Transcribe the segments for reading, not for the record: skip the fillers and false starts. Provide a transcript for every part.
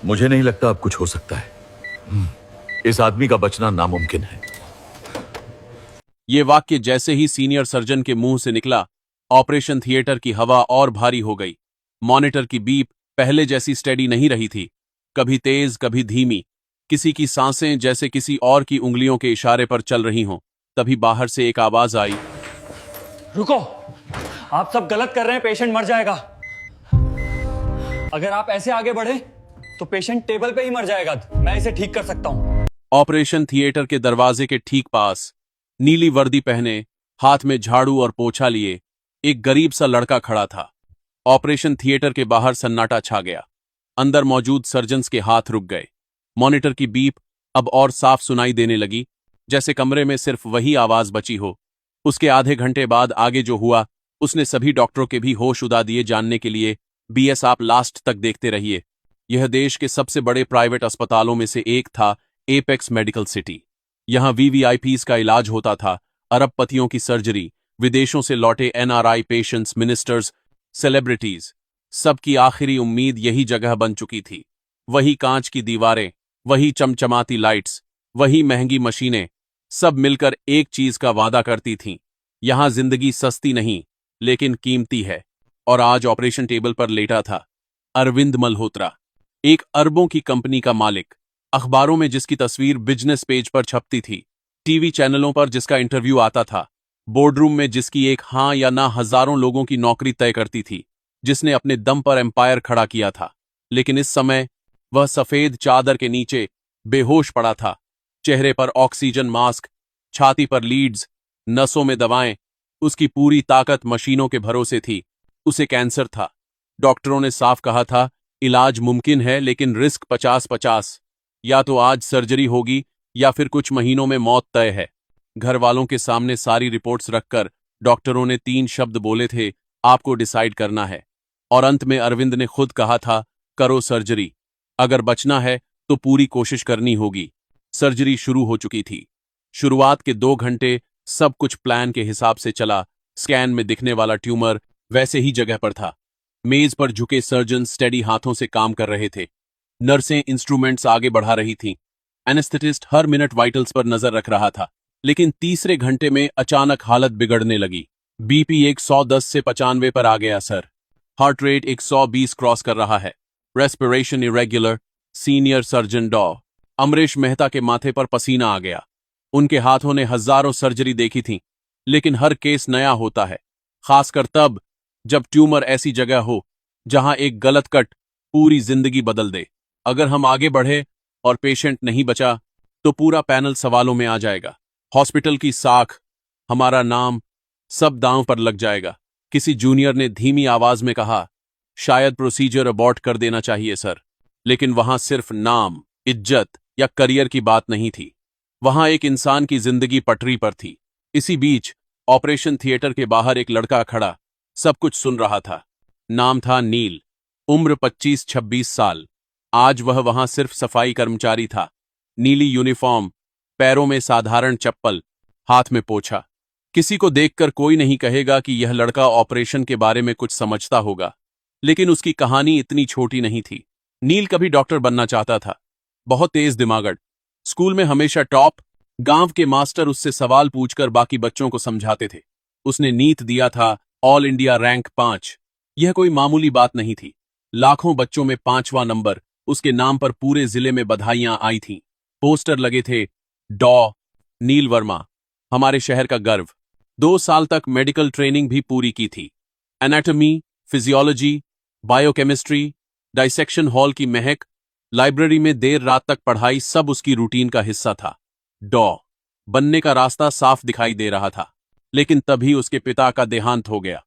मुझे नहीं लगता अब कुछ हो सकता है। इस आदमी का बचना नामुमकिन है। ये वाक्य जैसे ही सीनियर सर्जन के मुंह से निकला, ऑपरेशन थिएटर की हवा और भारी हो गई। मॉनिटर की बीप पहले जैसी स्टेडी नहीं रही थी, कभी तेज कभी धीमी, किसी की सांसें जैसे किसी और की उंगलियों के इशारे पर चल रही हों। तभी बाहर से एक आवाज आई, रुको, आप सब गलत कर रहे हैं, पेशेंट मर जाएगा। अगर आप ऐसे आगे बढ़े तो पेशेंट टेबल पे ही मर जाएगा। मैं इसे ठीक कर सकता हूं। ऑपरेशन थिएटर के दरवाजे के ठीक पास, नीली वर्दी पहने, हाथ में झाड़ू और पोछा लिए, एक गरीब सा लड़का खड़ा था। ऑपरेशन थिएटर के बाहर सन्नाटा छा गया। अंदर मौजूद सर्जन्स के हाथ रुक गए। मॉनिटर की बीप अब और साफ सुनाई देने लगी, जैसे कमरे में सिर्फ वही आवाज बची हो। उसके आधे घंटे बाद आगे जो हुआ, उसने सभी डॉक्टरों के भी होश उड़ा दिए। जानने के लिए बीएस आप लास्ट तक देखते रहिए। यह देश के सबसे बड़े प्राइवेट अस्पतालों में से एक था, एपेक्स मेडिकल सिटी। यहां वीवीआईपीज का इलाज होता था, अरबपतियों की सर्जरी, विदेशों से लौटे एनआरआई पेशेंट्स, मिनिस्टर्स, सेलिब्रिटीज, सबकी आखिरी उम्मीद यही जगह बन चुकी थी। वही कांच की दीवारें, वही चमचमाती लाइट्स, वही महंगी मशीनें, सब मिलकर एक चीज का वादा करती थीं, यहां जिंदगी सस्ती नहीं लेकिन कीमती है। और आज ऑपरेशन टेबल पर लेटा था अरविंद मल्होत्रा, एक अरबों की कंपनी का मालिक, अखबारों में जिसकी तस्वीर बिजनेस पेज पर छपती थी, टीवी चैनलों पर जिसका इंटरव्यू आता था, बोर्डरूम में जिसकी एक हाँ या ना हजारों लोगों की नौकरी तय करती थी, जिसने अपने दम पर एम्पायर खड़ा किया था। लेकिन इस समय वह सफेद चादर के नीचे बेहोश पड़ा था। चेहरे पर ऑक्सीजन मास्क, छाती पर लीड्स, नसों में दवाएं, उसकी पूरी ताकत मशीनों के भरोसे थी। उसे कैंसर था। डॉक्टरों ने साफ कहा था, इलाज मुमकिन है लेकिन रिस्क 50-50। या तो आज सर्जरी होगी या फिर कुछ महीनों में मौत तय है। घर वालों के सामने सारी रिपोर्ट्स रखकर डॉक्टरों ने 3 शब्द बोले थे, आपको डिसाइड करना है। और अंत में अरविंद ने खुद कहा था, करो सर्जरी। अगर बचना है तो पूरी कोशिश करनी होगी। सर्जरी शुरू हो चुकी थी। शुरुआत के 2 घंटे सब कुछ प्लान के हिसाब से चला। स्कैन में दिखने वाला ट्यूमर वैसे ही जगह पर था। मेज पर झुके सर्जन स्टेडी हाथों से काम कर रहे थे। नर्सें इंस्ट्रूमेंट्स आगे बढ़ा रही थीं। एनेस्थेटिस्ट हर मिनट वाइटल्स पर नजर रख रहा था। लेकिन तीसरे घंटे में अचानक हालत बिगड़ने लगी। बीपी 110 से 95 पर आ गया सर। हार्ट रेट 120 क्रॉस कर रहा है। Respiration irregular. सीनियर सर्जन डॉ अमरेश मेहता के माथे पर पसीना आ गया। उनके हाथों ने हजारों सर्जरी देखी थी, लेकिन हर केस नया होता है, खासकर तब जब ट्यूमर ऐसी जगह हो जहां एक गलत कट पूरी जिंदगी बदल दे। अगर हम आगे बढ़े और पेशेंट नहीं बचा तो पूरा पैनल सवालों में आ जाएगा। हॉस्पिटल की साख, हमारा नाम, सब दांव पर लग जाएगा। किसी जूनियर ने धीमी आवाज में कहा, शायद प्रोसीजर अबॉर्ट कर देना चाहिए सर। लेकिन वहां सिर्फ नाम, इज्जत या करियर की बात नहीं थी। वहां एक इंसान की जिंदगी पटरी पर थी। इसी बीच ऑपरेशन थिएटर के बाहर एक लड़का खड़ा सब कुछ सुन रहा था। नाम था नील, उम्र 25-26 साल। आज वह वहां सिर्फ सफाई कर्मचारी था। नीली यूनिफॉर्म, पैरों में साधारण चप्पल, हाथ में पोछा। किसी को देखकर कोई नहीं कहेगा कि यह लड़का ऑपरेशन के बारे में कुछ समझता होगा, लेकिन उसकी कहानी इतनी छोटी नहीं थी। नील कभी डॉक्टर बनना चाहता था, बहुत तेज दिमागड़, स्कूल में हमेशा टॉप। गांव के मास्टर उससे सवाल पूछकर बाकी बच्चों को समझाते थे। उसने नीत दिया था ऑल इंडिया रैंक 5। यह कोई मामूली बात नहीं थी। लाखों बच्चों में 5वां नंबर। उसके नाम पर पूरे जिले में बधाइयां आई थीं। पोस्टर लगे थे, डॉ नील वर्मा, हमारे शहर का गर्व। 2 साल तक मेडिकल ट्रेनिंग भी पूरी की थी। Anatomy, physiology, biochemistry, dissection hall की महक, लाइब्रेरी में देर रात तक पढ़ाई, सब उसकी रूटीन का हिस्सा था। डॉ बनने का रास्ता साफ दिखाई दे रहा था। लेकिन तभी उसके पिता का देहांत हो गया।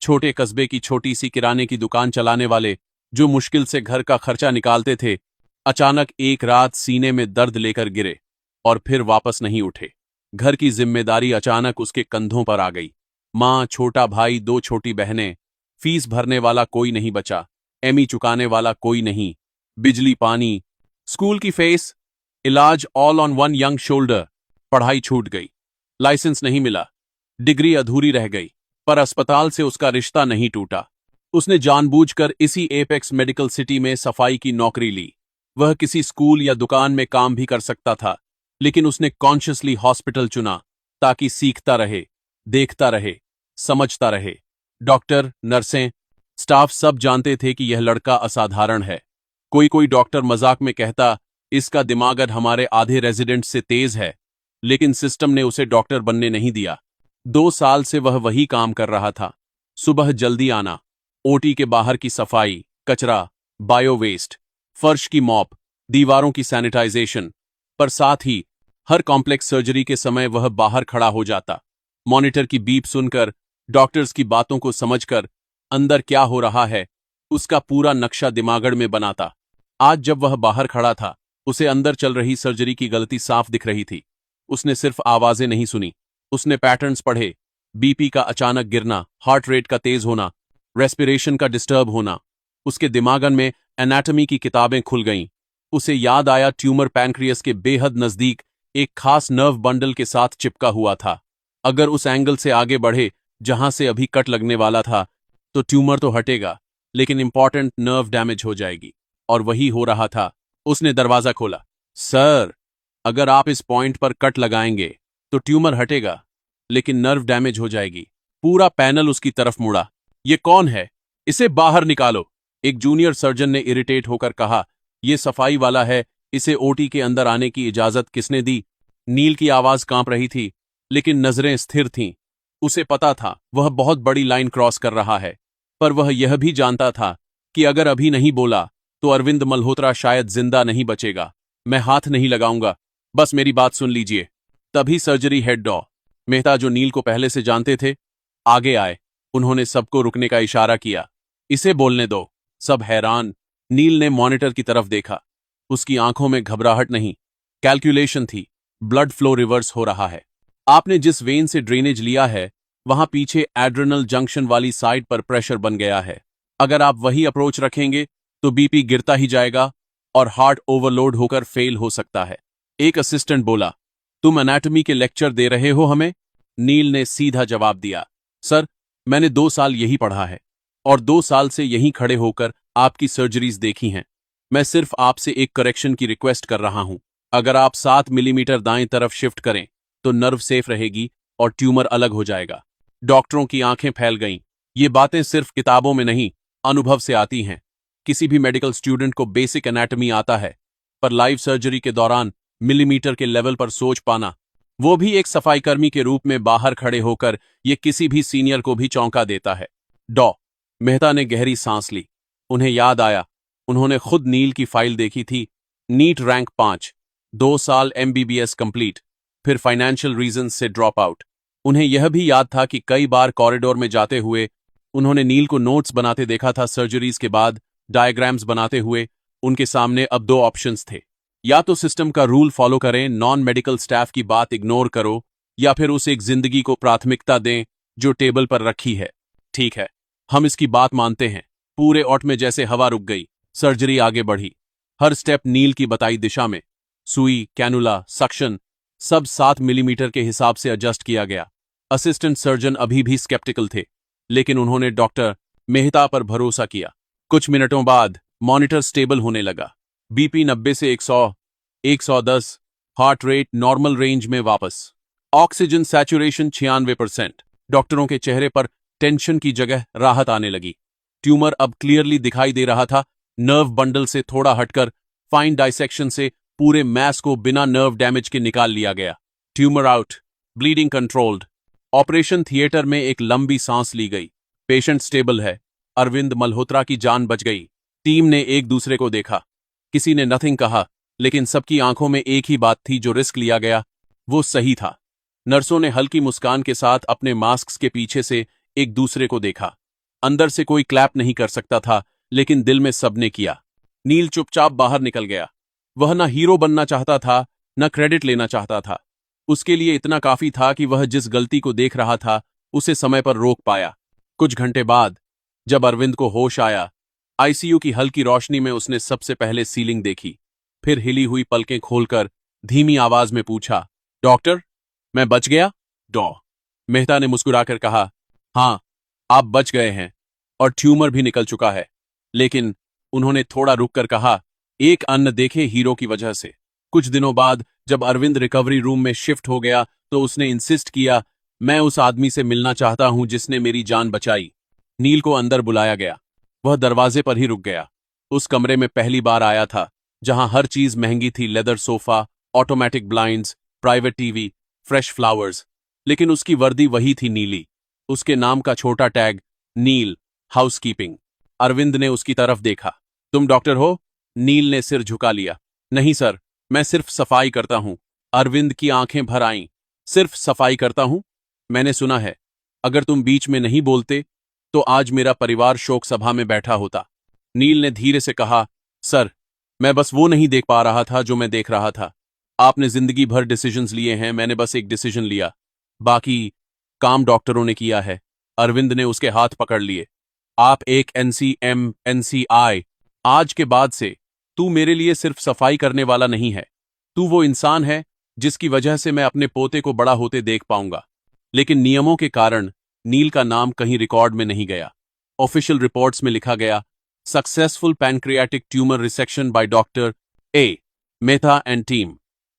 छोटे कस्बे की छोटी सी किराने की दुकान चलाने वाले, जो मुश्किल से घर का खर्चा निकालते थे, अचानक एक रात सीने में दर्द लेकर गिरे और फिर वापस नहीं उठे। घर की जिम्मेदारी अचानक उसके कंधों पर आ गई। मां, छोटा भाई, 2 छोटी बहनें, फीस भरने वाला कोई नहीं बचा, एमी चुकाने वाला कोई नहीं, बिजली पानी, स्कूल की फीस, इलाज all on one young shoulder. पढ़ाई छूट गई, लाइसेंस नहीं मिला, डिग्री अधूरी रह गई, पर अस्पताल से उसका रिश्ता नहीं टूटा। उसने जानबूझकर इसी एपेक्स मेडिकल सिटी में सफाई की नौकरी ली। वह किसी स्कूल या दुकान में काम भी कर सकता था, लेकिन उसने कॉन्शियसली हॉस्पिटल चुना ताकि सीखता रहे, देखता रहे, समझता रहे। डॉक्टर, नर्सें, स्टाफ सब जानते थे कि यह लड़का असाधारण है। कोई कोई डॉक्टर मजाक में कहता, इसका दिमाग हमारे आधे रेजिडेंट से तेज है, लेकिन सिस्टम ने उसे डॉक्टर बनने नहीं दिया। 2 साल से वह वही काम कर रहा था। सुबह जल्दी आना, ओटी के बाहर की सफाई, कचरा, बायो वेस्ट, फर्श की मॉप, दीवारों की सैनिटाइजेशन, पर साथ ही हर कॉम्प्लेक्स सर्जरी के समय वह बाहर खड़ा हो जाता, मॉनिटर की बीप सुनकर, डॉक्टर्स की बातों को समझकर, अंदर क्या हो रहा है उसका पूरा नक्शा दिमागड़ में बनाता। आज जब वह बाहर खड़ा था, उसे अंदर चल रही सर्जरी की गलती साफ दिख रही थी। उसने सिर्फ आवाजें नहीं सुनी, उसने पैटर्न्स पढ़े, बीपी का अचानक गिरना, हार्ट रेट का तेज होना, रेस्पिरेशन का डिस्टर्ब होना। उसके दिमागन में एनाटॉमी की किताबें खुल गईं। उसे याद आया ट्यूमर पैंक्रियस के बेहद नजदीक एक खास नर्व बंडल के साथ चिपका हुआ था। अगर उस एंगल से आगे बढ़े जहां से अभी कट लगने वाला था, तो ट्यूमर तो हटेगा, लेकिन इंपॉर्टेंट नर्व डैमेज हो जाएगी। और वही हो रहा था। उसने दरवाजा खोला। सर, अगर आप इस पॉइंट पर कट लगाएंगे तो ट्यूमर हटेगा, लेकिन नर्व डैमेज हो जाएगी। पूरा पैनल उसकी तरफ मुड़ा। ये कौन है? इसे बाहर निकालो। एक जूनियर सर्जन ने इरिटेट होकर कहा, यह सफाई वाला है, इसे ओटी के अंदर आने की इजाजत किसने दी? नील की आवाज कांप रही थी, लेकिन नजरें स्थिर थीं। उसे पता था वह बहुत बड़ी लाइन क्रॉस कर रहा है, पर वह यह भी जानता था कि अगर अभी नहीं बोला तो अरविंद मल्होत्रा शायद जिंदा नहीं बचेगा। मैं हाथ नहीं लगाऊंगा, बस मेरी बात सुन लीजिए। तभी सर्जरी हेड डॉ मेहता, जो नील को पहले से जानते थे, आगे आए। उन्होंने सबको रुकने का इशारा किया। इसे बोलने दो। सब हैरान। नील ने मॉनिटर की तरफ देखा। उसकी आंखों में घबराहट नहीं, कैलकुलेशन थी। ब्लड फ्लो रिवर्स हो रहा है। आपने जिस वेन से ड्रेनेज लिया है, वहां पीछे एड्रेनल जंक्शन वाली साइड पर प्रेशर बन गया है। अगर आप वही अप्रोच रखेंगे तो बीपी गिरता ही जाएगा और हार्ट ओवरलोड होकर फेल हो सकता है। एक असिस्टेंट बोला, तुम एनाटॉमी के लेक्चर दे रहे हो हमें? नील ने सीधा जवाब दिया, सर, मैंने 2 साल यही पढ़ा है और 2 साल से यहीं खड़े होकर आपकी सर्जरीज देखी हैं। मैं सिर्फ आपसे एक करेक्शन की रिक्वेस्ट कर रहा हूं। अगर आप 7 मिलीमीटर दाएं तरफ शिफ्ट करें तो नर्व सेफ रहेगी और ट्यूमर अलग हो जाएगा। डॉक्टरों की आंखें फैल गईं। ये बातें सिर्फ किताबों में नहीं, अनुभव से आती हैं। किसी भी मेडिकल स्टूडेंट को बेसिक एनाटॉमी आता है, पर लाइव सर्जरी के दौरान मिलीमीटर के लेवल पर सोच पाना, वो भी एक सफाईकर्मी के रूप में बाहर खड़े होकर, ये किसी भी सीनियर को भी चौंका देता है। डॉ मेहता ने गहरी सांस ली। उन्हें याद आया, उन्होंने खुद नील की फाइल देखी थी। नीट रैंक 5, 2 साल एमबीबीएस कंप्लीट, फिर फाइनेंशियल रीजंस से ड्रॉप आउट। उन्हें यह भी याद था कि कई बार कॉरिडोर में जाते हुए उन्होंने नील को नोट्स बनाते देखा था। सर्जरीज के बाद डायग्राम्स बनाते हुए उनके सामने अब 2 ऑप्शंस थे। या तो सिस्टम का रूल फॉलो करें, नॉन मेडिकल स्टाफ की बात इग्नोर करो, या फिर उस एक जिंदगी को प्राथमिकता दें जो टेबल पर रखी है। ठीक है, हम इसकी बात मानते हैं। पूरे ऑट में जैसे हवा रुक गई। सर्जरी आगे बढ़ी। हर स्टेप नील की बताई दिशा में। सुई, कैनुला, सक्शन, सब 7 मिलीमीटर के हिसाब से एडजस्ट किया गया। असिस्टेंट सर्जन अभी भी स्केप्टिकल थे, लेकिन उन्होंने डॉक्टर मेहता पर भरोसा किया। कुछ मिनटों बाद मॉनिटर स्टेबल होने लगा। बीपी 90 से 100, 110, हार्ट रेट नॉर्मल रेंज में वापस। Oxygen saturation 96%। डॉक्टरों के चेहरे पर टेंशन की जगह राहत आने लगी। ट्यूमर अब क्लियरली दिखाई दे रहा था। नर्व बंडल से थोड़ा हटकर फाइन डाइसेक्शन से पूरे मैस को बिना नर्व डैमेज के निकाल लिया गया। Tumour out, bleeding controlled. Operation theatre में एक लंबी सांस ली गई। पेशेंट स्टेबल है। अरविंद मल्होत्रा की जान बच गई। टीम ने एक दूसरे को देखा। किसी ने नथिंग कहा, लेकिन सबकी आंखों में एक ही बात थी, जो रिस्क लिया गया वो सही था। नर्सों ने हल्की मुस्कान के साथ अपने मास्क के पीछे से एक दूसरे को देखा। अंदर से कोई क्लैप नहीं कर सकता था, लेकिन दिल में सबने किया। नील चुपचाप बाहर निकल गया। वह न हीरो बनना चाहता था, न क्रेडिट लेना चाहता था। उसके लिए इतना काफी था कि वह जिस गलती को देख रहा था उसे समय पर रोक पाया। कुछ घंटे बाद जब अरविंद को होश आया, आईसीयू की हल्की रोशनी में उसने सबसे पहले सीलिंग देखी। फिर हिली हुई पलकें खोलकर धीमी आवाज में पूछा, डॉक्टर, मैं बच गया? डॉ मेहता ने मुस्कुराकर कहा, हां, आप बच गए हैं और ट्यूमर भी निकल चुका है। लेकिन उन्होंने थोड़ा रुककर कहा, एक अन्न देखे हीरो की वजह से। कुछ दिनों बाद जब अरविंद रिकवरी रूम में शिफ्ट हो गया तो उसने इंसिस्ट किया, मैं उस आदमी से मिलना चाहता हूं जिसने मेरी जान बचाई। नील को अंदर बुलाया गया। वह दरवाजे पर ही रुक गया। उस कमरे में पहली बार आया था जहां हर चीज महंगी थी, leather sofa, automatic blinds, private TV, fresh flowers. लेकिन उसकी वर्दी वही थी, नीली। उसके नाम का छोटा टैग, नील हाउसकीपिंग। अरविंद ने उसकी तरफ देखा। तुम डॉक्टर हो? नील ने सिर झुका लिया। नहीं सर, मैं सिर्फ सफाई करता हूं। अरविंद की आंखें भर आईं। सिर्फ सफाई करता हूं? मैंने सुना है, अगर तुम बीच में नहीं बोलते तो आज मेरा परिवार शोक सभा में बैठा होता। नील ने धीरे से कहा, सर, मैं बस वो नहीं देख पा रहा था जो मैं देख रहा था। आपने जिंदगी भर डिसीजंस लिए हैं, मैंने बस एक डिसीजन लिया। बाकी काम डॉक्टरों ने किया है। अरविंद ने उसके हाथ पकड़ लिए। आप एक NCI। आज के बाद से तू मेरे लिए सिर्फ सफाई करने वाला नहीं है, तू वो इंसान है जिसकी वजह से मैं अपने पोते को बड़ा होते देख पाऊंगा। लेकिन नियमों के कारण नील का नाम कहीं रिकॉर्ड में नहीं गया। ऑफिशियल रिपोर्ट्स में लिखा गया, successful pancreatic tumour resection by doctor A Mehta and team.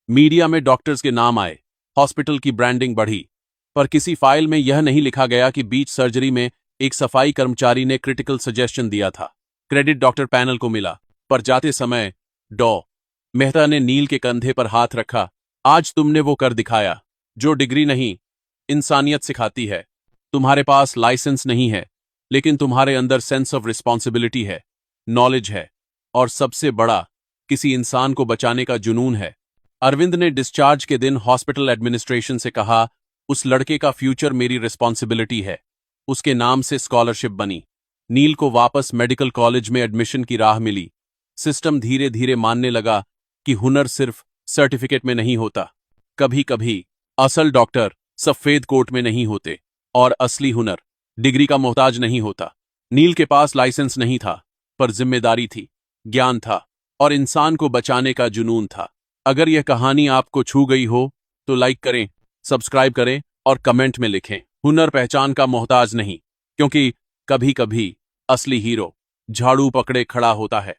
Media में डॉक्टर्स के नाम आए, हॉस्पिटल की ब्रांडिंग बढ़ी, पर किसी फाइल में यह नहीं लिखा गया कि बीच सर्जरी में एक सफाई कर्मचारी ने क्रिटिकल सजेशन दिया था। क्रेडिट डॉक्टर पैनल को मिला, पर जाते समय डॉ मेहता ने नील के कंधे पर हाथ रखा। आज तुमने वो कर दिखाया जो डिग्री नहीं, इंसानियत सिखाती है। तुम्हारे पास लाइसेंस नहीं है, लेकिन तुम्हारे अंदर सेंस ऑफ रिस्पॉन्सिबिलिटी है, नॉलेज है, और सबसे बड़ा, किसी इंसान को बचाने का जुनून है। अरविंद ने डिस्चार्ज के दिन हॉस्पिटल एडमिनिस्ट्रेशन से कहा, उस लड़के का फ्यूचर मेरी रिस्पॉन्सिबिलिटी है। उसके नाम से स्कॉलरशिप बनी। नील को वापस मेडिकल कॉलेज में एडमिशन की राह मिली। सिस्टम धीरे धीरे मानने लगा कि हुनर सिर्फ सर्टिफिकेट में नहीं होता। कभी कभी असल डॉक्टर सफेद कोट में नहीं होते, और असली हुनर डिग्री का मोहताज नहीं होता। नील के पास लाइसेंस नहीं था, पर जिम्मेदारी थी, ज्ञान था, और इंसान को बचाने का जुनून था। अगर यह कहानी आपको छू गई हो तो लाइक करें, सब्सक्राइब करें और कमेंट में लिखें। हुनर पहचान का मोहताज नहीं, क्योंकि कभी कभी असली हीरो झाड़ू पकड़े खड़ा होता है।